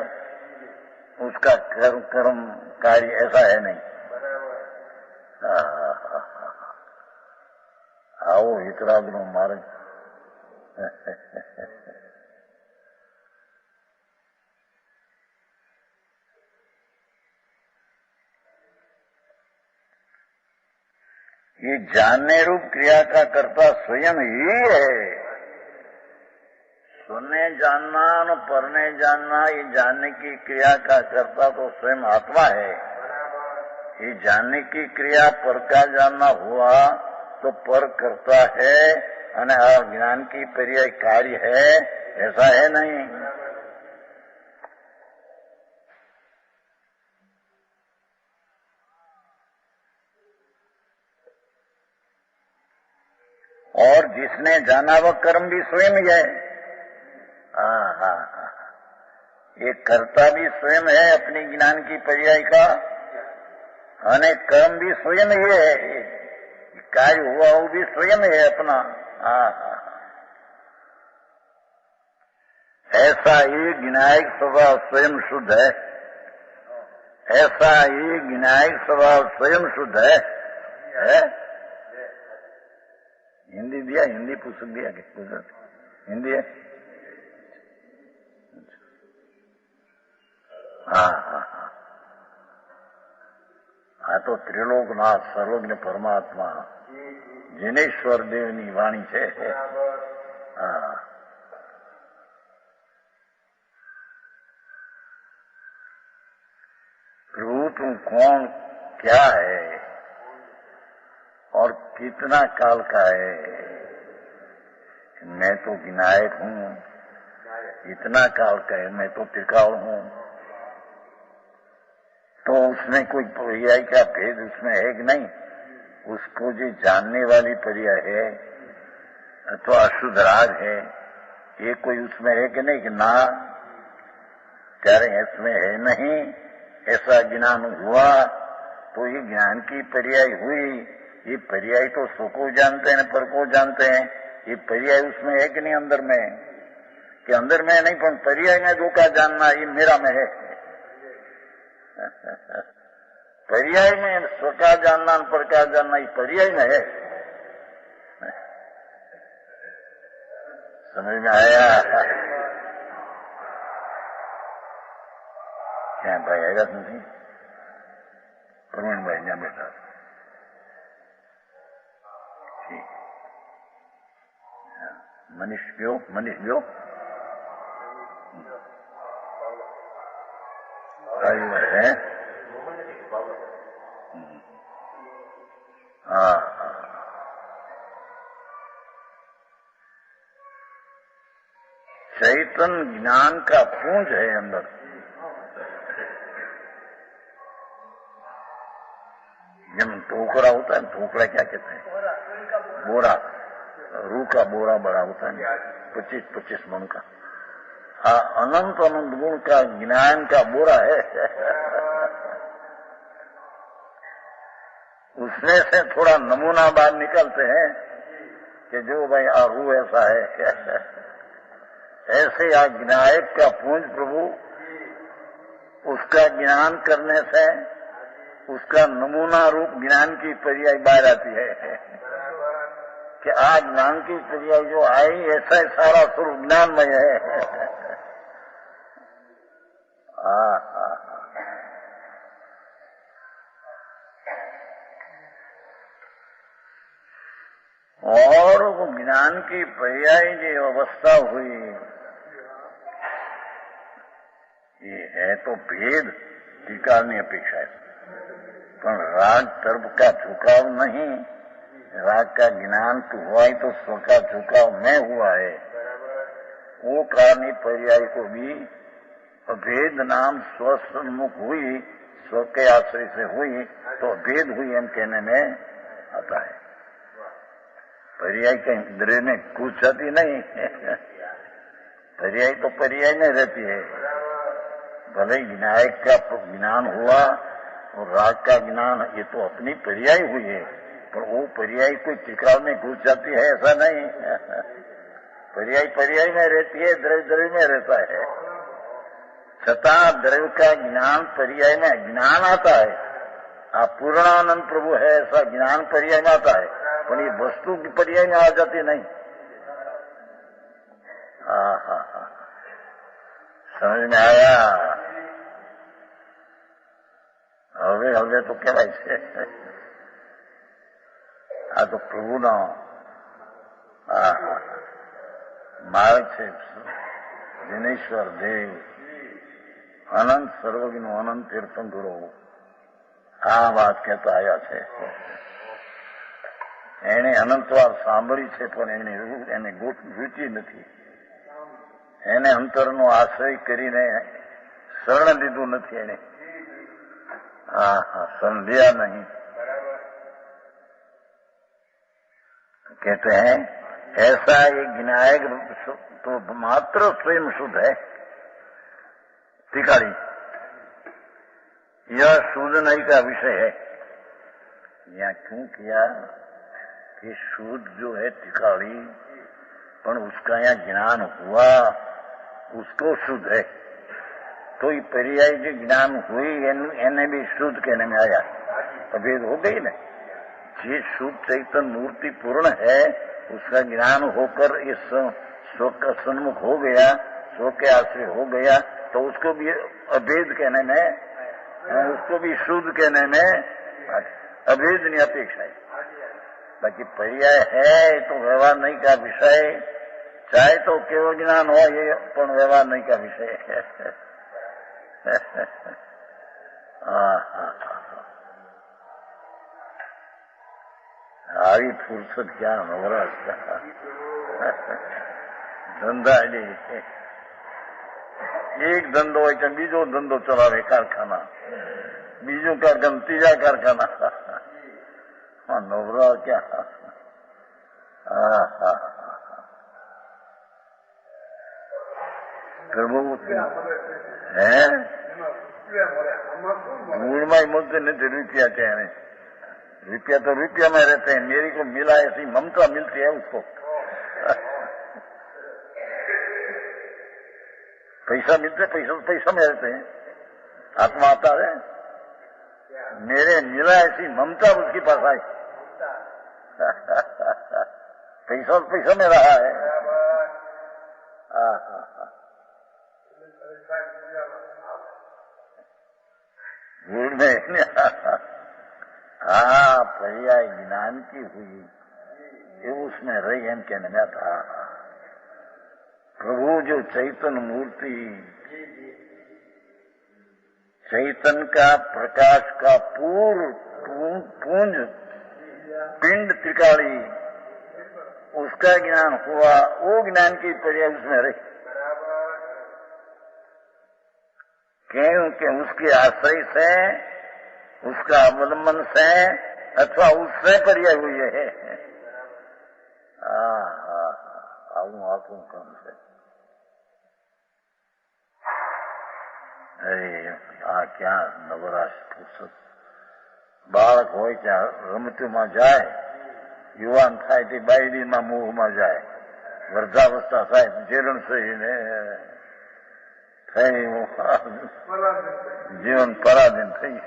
उसका कर्म कार्य ऐसा है नहीं। आओ इतना दिन मारे ये जानने रूप क्रिया का कर्ता स्वयं ही है। सुनने जानना और पढ़ने जानना, ये जानने की क्रिया का कर्ता तो स्वयं आत्मा है। ये जानने की क्रिया पर का जानना हुआ तो पर करता है, और ज्ञान की पर्याय कार्य है, ऐसा है नहीं। और जिसने जाना वह कर्म भी स्वयं ही है। ये कर्ता भी स्वयं है अपनी ज्ञान की पर्याय का, और कर्म भी स्वयं ही है। कार्य हुआ वो भी स्वयं है अपना। ऐसा ही ज्ञायक स्वभाव स्वयं शुद्ध है। ऐसा ही ज्ञायक स्वभाव स्वयं शुद्ध है? हिंदी दिया, हिंदी पुस्तक दिया कि गुजराती हिंदी है? हाँ तो त्रिलोकनाथ सर्वज्ञ परमात्मा जिनेश्वर देवनी वाणी है। तू कौन क्या है और कितना काल का है। मैं तो विनायक हूँ, इतना काल का है, मैं तो टिकाऊ हूँ। तो उसमें कोई पर्याय का भेद उसमें है कि नहीं? उसको जो जानने वाली पर्याय है अथवा अशुद्ध राग है, ये कोई उसमें है कि नहीं? कि ना कह रहे इसमें है नहीं, ऐसा ज्ञान हुआ तो ये ज्ञान की पर्याय हुई। ये पर्याय तो सो को जानते हैं, पर को जानते हैं। ये पर्याय उसमें है कि नहीं अंदर में? कि अंदर में नहीं, पर पर्याय में दो का जानना ये मेरा में है। पर्याय में स्व का जानना पर का जानना ये पर्याय में है। समझ में आया? क्या भाई आएगा तुमसे? प्रवीण भाई यहाँ बेटा ठीक। मनीष ब्यो है। हाँ, चैतन्य ज्ञान का पुंज है अंदर। जब टोकरा होता है, टोकरा क्या कहते हैं? बोरा, रू का बोरा बड़ा होता है, 25-25 मन का। हाँ, अनंत अनंत गुण का ज्ञान का बोरा है। उसमें से थोड़ा नमूना बाहर निकलते हैं कि जो भाई रू ऐसा है। ऐसे ज्ञायक का पुंज प्रभु उसका ज्ञान करने से उसका नमूना रूप ज्ञान की पर्याय बाहर आती है कि आज ज्ञान की पर्याय जो आई ऐसा सारा स्वरूप ज्ञानमय है। और वो ज्ञान की पर्याय जो अवस्था हुई, ये है तो भेद टिकाने अपेक्षा है, पर राग तर्क का झुकाव नहीं। राग का ज्ञान तो हुआ ही तो स्व का झुकाव न हुआ है। वो कारण पर्याय को भी अभेद नाम स्व सम्मुख हुई, स्व के आश्रय से हुई तो अभेद हुई एम कहने में आता है। पर्याय के इंद्रिय में कुछ जाती नहीं। पर्याय तो पर्याय में रहती है। भले विनायक का ज्ञान हुआ और राग का ज्ञान, ये तो अपनी पर्याय हुई है, पर वो पर्याय कोई टिकाव में घुस जाती है ऐसा नहीं। पर्याय पर्याय में रहती है, द्रव्य द्रव्य में रहता है। छता द्रव्य का ज्ञान पर्याय में ज्ञान आता है। आप पूर्णानंद प्रभु है ऐसा ज्ञान पर्याय में आता है, पर ये वस्तु की पर्याय में आ जाती नहीं। समझ में आया? હવે તો કહેવાય છે આ તો પ્રભુનો માર્ગ છે। દિનેશ્વર દેવ અનંત સર્વજ્ઞ અનંત તીર્થંકરો આ વાત કહેતા આવ્યા છે। એને અનંતવાર સાંભળી છે, પણ એને રુચિ નથી। એને અંતરનો આશ્રય કરીને શરણ લીધું નથી। એને समझिया नहीं। कहते हैं ऐसा एक विनायक तो मात्र स्वयं शुद्ध है। टिकाड़ी यह शुद्ध नहीं का विषय है। यह क्यों किया कि शुद्ध जो है टिकाड़ी, पर उसका यहाँ ज्ञान हुआ उसको शुद्ध है, तो ये पर्याय जो ज्ञान हुई एने भी शुद्ध कहने में आया। अभेद हो गई ना। ये शुद्ध चैतन्य मूर्ति पूर्ण है, उसका ज्ञान होकर इस स्व का सन्मुख हो गया, स्व के आश्रय हो गया, तो उसको भी अभेद कहने में, उसको भी शुद्ध कहने में अभेद नहीं अपेक्षा है। बाकी पर्याय है तो व्यवहार नहीं का विषय, चाहे तो केवल ज्ञान हो, ये पण व्यवहार नहीं का विषय है। આવી ફુરસદ ક્યાં નવરાશ ધંધા એક ધંધો હોય કે બીજો ધંધો ચલાવે કારખાના, બીજું કારખાનું, ત્રીજા કારખાના. નવરા ક્યાં? પ્રભુ હે मूलમાં મળते नहीं रुपया क्या है, रुपया तो रुपया में रहते हैं. मेरी को मिला ऐसी ममता मिलती है उसको. पैसा मिलते, पैसा पैसा में रहते हैं. आत्मा आता है, मेरे मिला ऐसी ममता उसके पास आई. पैसा पैसा में रहा है. भूल में पर्याय ज्ञान की हुई ये उसमें रही एम कहने में था. प्रभु जो चैतन्य मूर्ति, चैतन्य का प्रकाश का पूर्ण पुंज पिंड त्रिकाली, उसका ज्ञान हुआ, वो ज्ञान की पर्याय उसमें रही. क्योंकि उसके आश्रय से, उसका अवलंबन से अथवा उससे पर्याय हुई है. आऊं आंखों काम से. अरे क्या नवराश फुर्सत. બાળક હોય ત્યાં રમતીમાં જાય, યુવાન થાય તે બાયડીમાં મોહમાં જાય, વૃદ્ધાવસ્થા થાય જેરણ થઈને જીવન પરાધીન થઈ.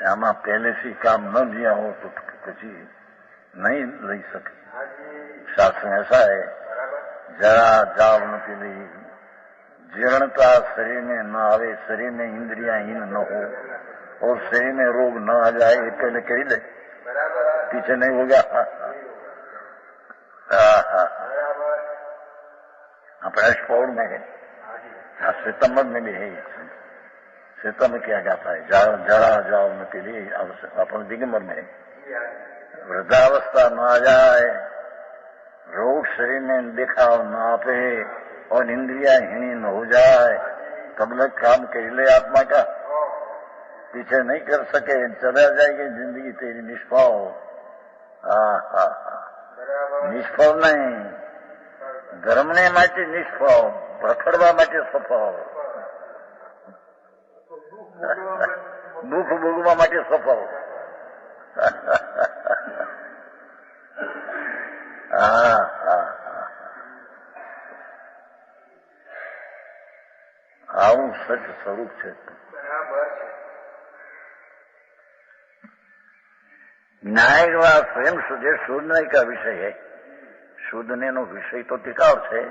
આમાં પહેલેથી કામ ન लिया हो तो પછી नहीं લઈ શકે. शास्त्र में ऐसा है, जरा जावन के लिए जीर्णता शरीर में न आवे, शरीर में इंद्रिया हीन न हो और शरीर में रोग न आ जाए, ये पहले कही ले, पीछे नहीं हो गया. अपने पौड़ में है, सितंबर में भी है. सितंबर क्या जाता है, जरा जावन के लिए अपन दिगंबर में है. वृद्धावस्था न आ जाए, रोग शरीर में दिखाव न आपे और इंद्रिया हीन हो जाए, तब लग काम कर ले आत्मा का. पीछे नहीं कर सके, चला जाएगी जिंदगी तेरी निष्फल. निष्फल नहीं, ધર્મને માટે નિષ્ફળ, ભખડવા માટે સફળ, દુઃખ ભોગવા માટે સફળ. આવું સચ સ્વરૂપ છે. ન્યાય વા સ્વયં સુધે શોધને કા વિષય है. શોધનેનો વિષય તો ટીકાવ છે,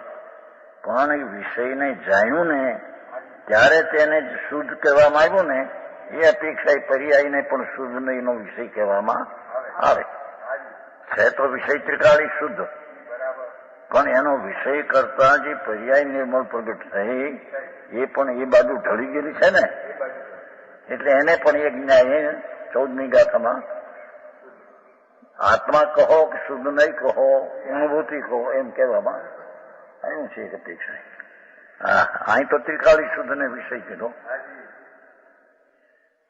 પણ એ વિષયને જાણ્યું ને ત્યારે તેને શુદ્ધ કહેવામાં આવ્યું ને, એ અપેક્ષા પર્યાયને પણ શુદ્ધ નહીંનો વિષય કહેવામાં આવે છે. તો વિષય ત્રિકાળી શુદ્ધ, પણ એનો વિષય કરતા જે પર્યાય નિર્મળ પ્રગટ થઈ એ પણ એ બાજુ ઢળી ગયેલી છે ને, એટલે એને પણ એક ન્યાય 14મી ગાથામાં આત્મા કહો કે શુદ્ધ નહીં કહો, અનુભૂતિ કહો એમ કહેવામાં આવ્યું છે એક અપેક્ષા. અહીં તો ત્રિકાળી શુદ્ધ ને વિષય કીધો.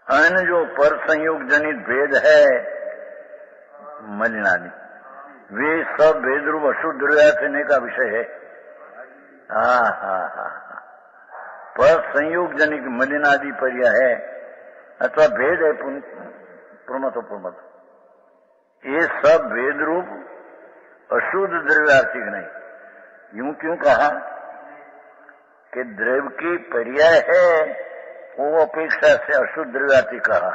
અને જો પર संयोग जनित भेद है मलिनादि, वे सब भेद रूप अशुद्ध रहने का विषय है. पर संयोग जनित मलिनादि पर्याय है अथवा भेद है पूर्णतो पूर्णत. ये सब भेद रूप अशुद्ध द्रव्यार्थिक नहीं. यूं क्यों कहा कि द्रव्य की पर्याय है, वो अपेक्षा से अशुद्ध द्रव्यार्थिक कहा.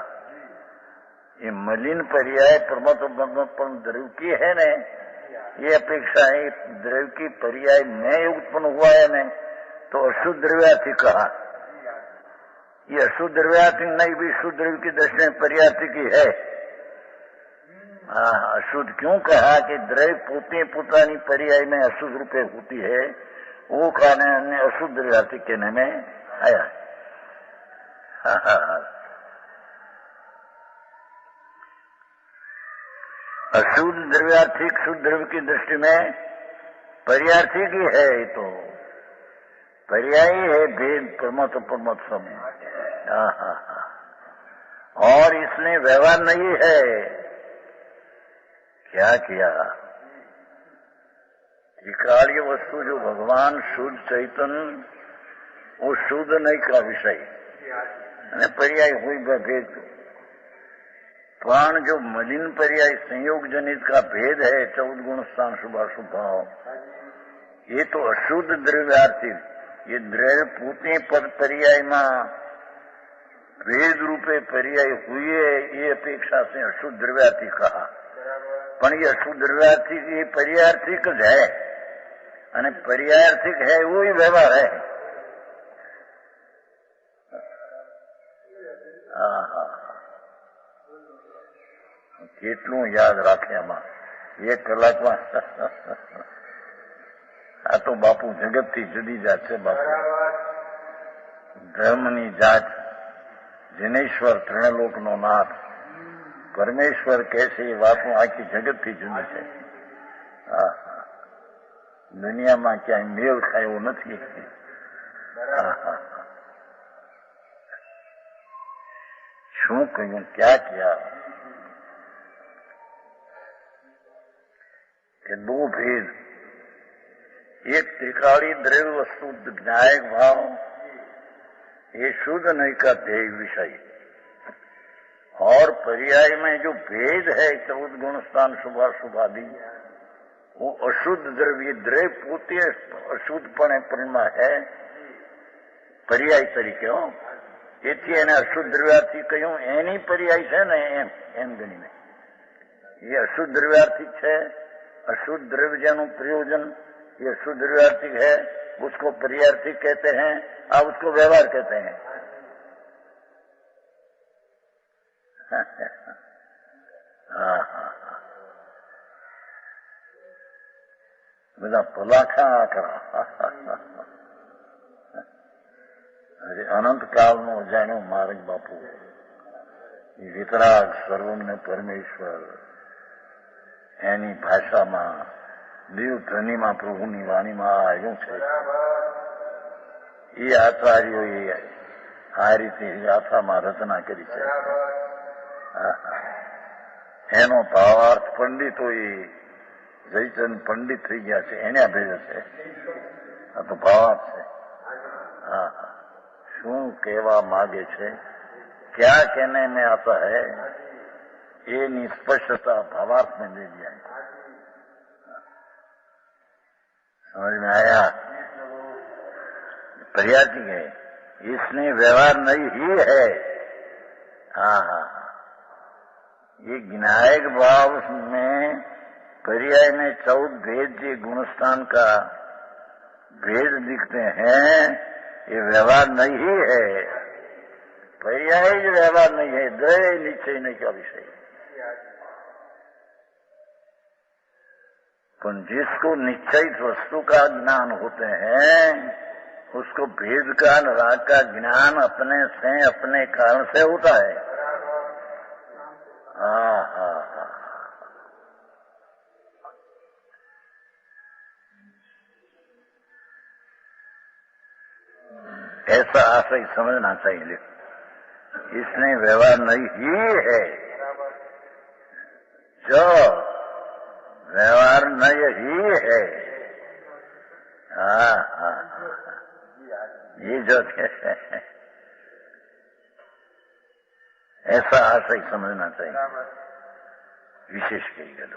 ये मलिन पर्याय परमात्मा द्रव्य की है ने, ये अपेक्षा है द्रव्य की पर्याय में उत्पन्न हुआ है ने, तो अशुद्ध द्रव्यार्थिक कहा. ये अशुद्ध द्रव्यार्थिक नहीं भी शुद्ध द्रव्य की दृष्टि में पर्यार्थी की है. अशुद्ध क्यों कहा कि द्रव्य पोते पोतानी पर्याय में अशुद्ध रूपे होती है, वो कहने ने अशुद्ध द्रव्यार्थी कहने में आया। अशुद्ध द्रव्यार्थिक शुद्ध द्रव्य की दृष्टि में पर्यार्थी की है, ये तो पर्यायी है भेद प्रमत प्रमत सब। और इसमें व्यवहार नहीं है। क्या किया? त्रिकालीय वस्तु जो भगवान शुद्ध चैतन्य, वो शुद्ध नहीं का विषय पर्याय हुई भेद। प्राण जो मलिन पर्याय संयोग जनित का भेद है, 14 गुण स्थान शुभाशुभ भाव, ये तो अशुद्ध द्रव्यार्थिक, ये द्रव्य पूते पद पर्याय में भेद रूपे पर्याय हुए, ये अपेक्षा से अशुद्ध द्रव्यार्थिक कहा। पण ये अशुद्ध द्रव्यार्थिक ये पर्यार्थिक ज है, અને पर्यार्थिक है वो ही व्यवहार है। કેટલું યાદ રાખે આમાં 1 કલાકમાં। આ તો બાપુ જગતથી જુદી જાત છે। બાપુ ધર્મની જાત, જનેશ્વર ત્રણલોકનો નાથ પરમેશ્વર કહે છે, એ વાતો આખી જગતથી જુદી છે। દુનિયામાં ક્યાંય મેળ ખાય એવો નથી। શું કહ્યું, ક્યાં ક્યાં कि दो भेद, एक त्रिकाली द्रव्य वस्तु ज्ञायक भाव, ये शुद्ध नहीं का ध्येय विषय, और पर्याय में जो भेद है 14 गुण स्थान शुभाशुभादि, वो अशुद्ध द्रव्य द्रव्य पोते अशुद्धपणे परिमा है पर्याय तरीके। एथी एने अशुद्ध द्रव्यार्थी कहूं, एनी पर्याय है ने एम गणीने ये अशुद्ध द्रव्यार्थी है। अशुद्ध द्रव्य जनु प्रयोजन ये अशुद्ध द्रव्यार्थिक है, उसको पर्यार्थिक कहते हैं, आप उसको व्यवहार कहते हैं। બધા પલાખા કરા। અરે અનંત કાળનો જાણ્યો માર્ગ બાપુ, વિતરાગ સર્વમને પરમેશ્વર, એની ભાષામાં દેવધ્વનિમાં પ્રભુની વાણીમાં આવ્યું છે। એ આચાર્યોએ આ રીતે ગાથામાં રચના કરી છે। એનો ભાવાર્થ પંડિતોએ, જયચંદ પંડિત થઈ ગયા છે, એને ભેગે છે। આ તો ભાવાર્થ છે। શું કહેવા માગે છે, क्या कहने में आता है, ये निष्पष्टता भावार्थ में दे दिया है। समझ में आया? पर्यायी है, इसमें व्यवहार नहीं ही है। ये ज्ञायक भाव में पर्याय में 14 भेद जो गुणस्थान का भेद दिखते हैं, ये व्यवहार नहीं ही है। पर्याय जो व्यवहार नहीं है, द्वय निश्चय नहीं का विषय। पर जिसको निश्चयित वस्तु का ज्ञान होते हैं, उसको भेद का राग का ज्ञान अपने से अपने कारण से होता है। ऐसा आशय समझना चाहिए। इसमें व्यवहार नहीं ही है, जो व्यवहार नहीं ही है। ये जो ऐसा आशय समझना चाहिए, विशेष कही गया।